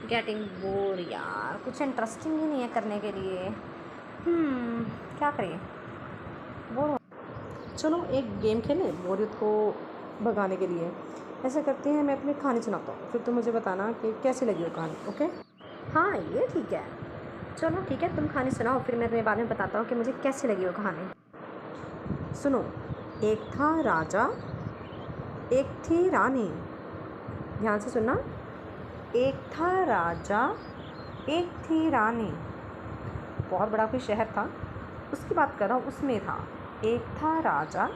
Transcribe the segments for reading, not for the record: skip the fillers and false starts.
Getting bore यार, कुछ interesting ही नहीं है करने के लिए। क्या करें, बोर हो। चलो एक गेम खेलें बोरियत को भगाने के लिए। ऐसा करते हैं, मैं तुम्हें कहानी सुनाता हूँ, फिर तुम मुझे बताना कि कैसी लगी वो कहानी। ओके? हाँ ये ठीक है, चलो ठीक है, तुम कहानी सुनाओ, फिर मैं तुम्हें बाद में बताता हूँ कि मुझे कैसी लगी वो कहानी। सुनो। एक था राजा, एक थी रानी। ध्यान से सुनना। एक था राजा, एक थी रानी। बहुत बड़ा कोई शहर था, उसकी बात कर रहा हूँ, उसमें था एक था राजा,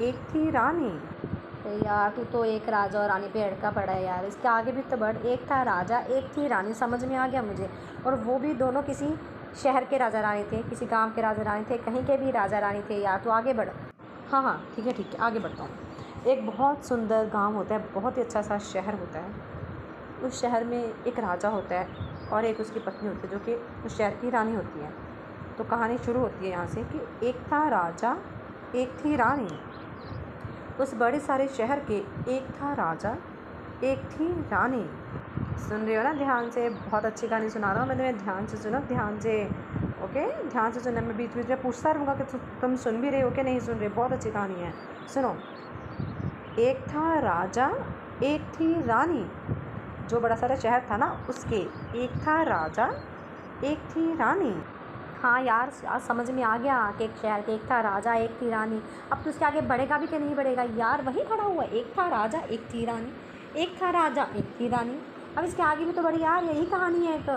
एक थी रानी। यार तू तो एक राजा और रानी पे अड़का पड़ा है यार, इसके आगे भी तो बढ़। एक था राजा, एक थी रानी, समझ में आ गया मुझे। और वो भी दोनों किसी शहर के राजा रानी थे, किसी गांव के राजा रानी थे, कहीं के भी राजा रानी थे यार। तू आगे बढ़। हाँ हाँ ठीक है ठीक है, आगे बढ़ता हूँ। एक बहुत सुंदर गांव होता है, बहुत ही अच्छा सा शहर होता है। उस शहर में एक राजा होता है और एक उसकी पत्नी होती है, जो कि उस शहर की रानी होती है। तो कहानी शुरू होती है यहाँ से कि एक था राजा, एक थी रानी। उस बड़े सारे शहर के एक था राजा, एक थी रानी। सुन रहे हो ना ध्यान से? बहुत अच्छी कहानी सुना रहा हूँ मैं तुम्हें, ध्यान से सुनो, ध्यान से। ओके, ध्यान से सुनना। मैं बीच बीच में पूछता रहूँगा कि तुम सुन भी रहे हो कि नहीं सुन रहे। बहुत अच्छी कहानी है, सुनो। एक था राजा, एक थी रानी। जो बड़ा सारा शहर था ना, उसके एक था राजा, एक थी रानी। हाँ यार, समझ में आ गया कि एक शहर के एक था राजा, एक थी रानी। अब तो उसके आगे बढ़ेगा भी कि नहीं बढ़ेगा यार, वही खड़ा हुआ है, एक था राजा, एक थी रानी, एक था राजा, एक थी रानी। अब इसके आगे भी तो बढ़ी यार, यही कहानी है एक।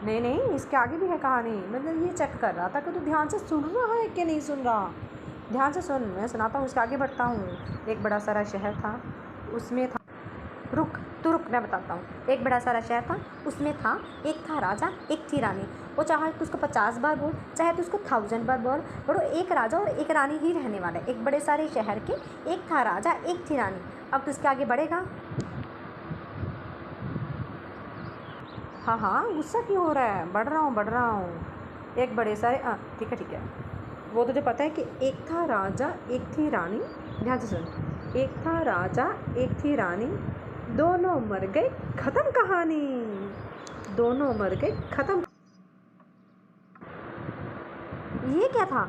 नहीं नहीं, इसके आगे भी है कहानी। मतलब ये चेक कर रहा था कि तू ध्यान से सुन रहा है कि नहीं सुन रहा। ध्यान से सुन, मैं सुनाता हूँ, उसके आगे बढ़ता हूँ। एक बड़ा सारा शहर था, उसमें था रुक, तू रुक, मैं बताता हूँ। एक बड़ा सारा शहर था, उसमें था एक था राजा, एक थी रानी। वो चाहे तो उसको 50 बार बोल, चाहे तो उसको 1000 बार बोल, बड़ो एक राजा और एक रानी ही रहने वाला है। एक बड़े सारे शहर के एक था राजा, एक थी रानी। अब तो उसके आगे बढ़ेगा। हाँ हाँ, गुस्सा क्यों हो रहा है? बढ़ रहा हूँ बढ़ रहा हूँ। एक बड़े सारे ठीक है ठीक है। वो तुझे पता है कि एक था राजा, एक थी रानी। ध्यान से सुन। एक था राजा, एक थी रानी, दोनों मर गए, खत्म कहानी। दोनों मर गए, खत्म। ये क्या था?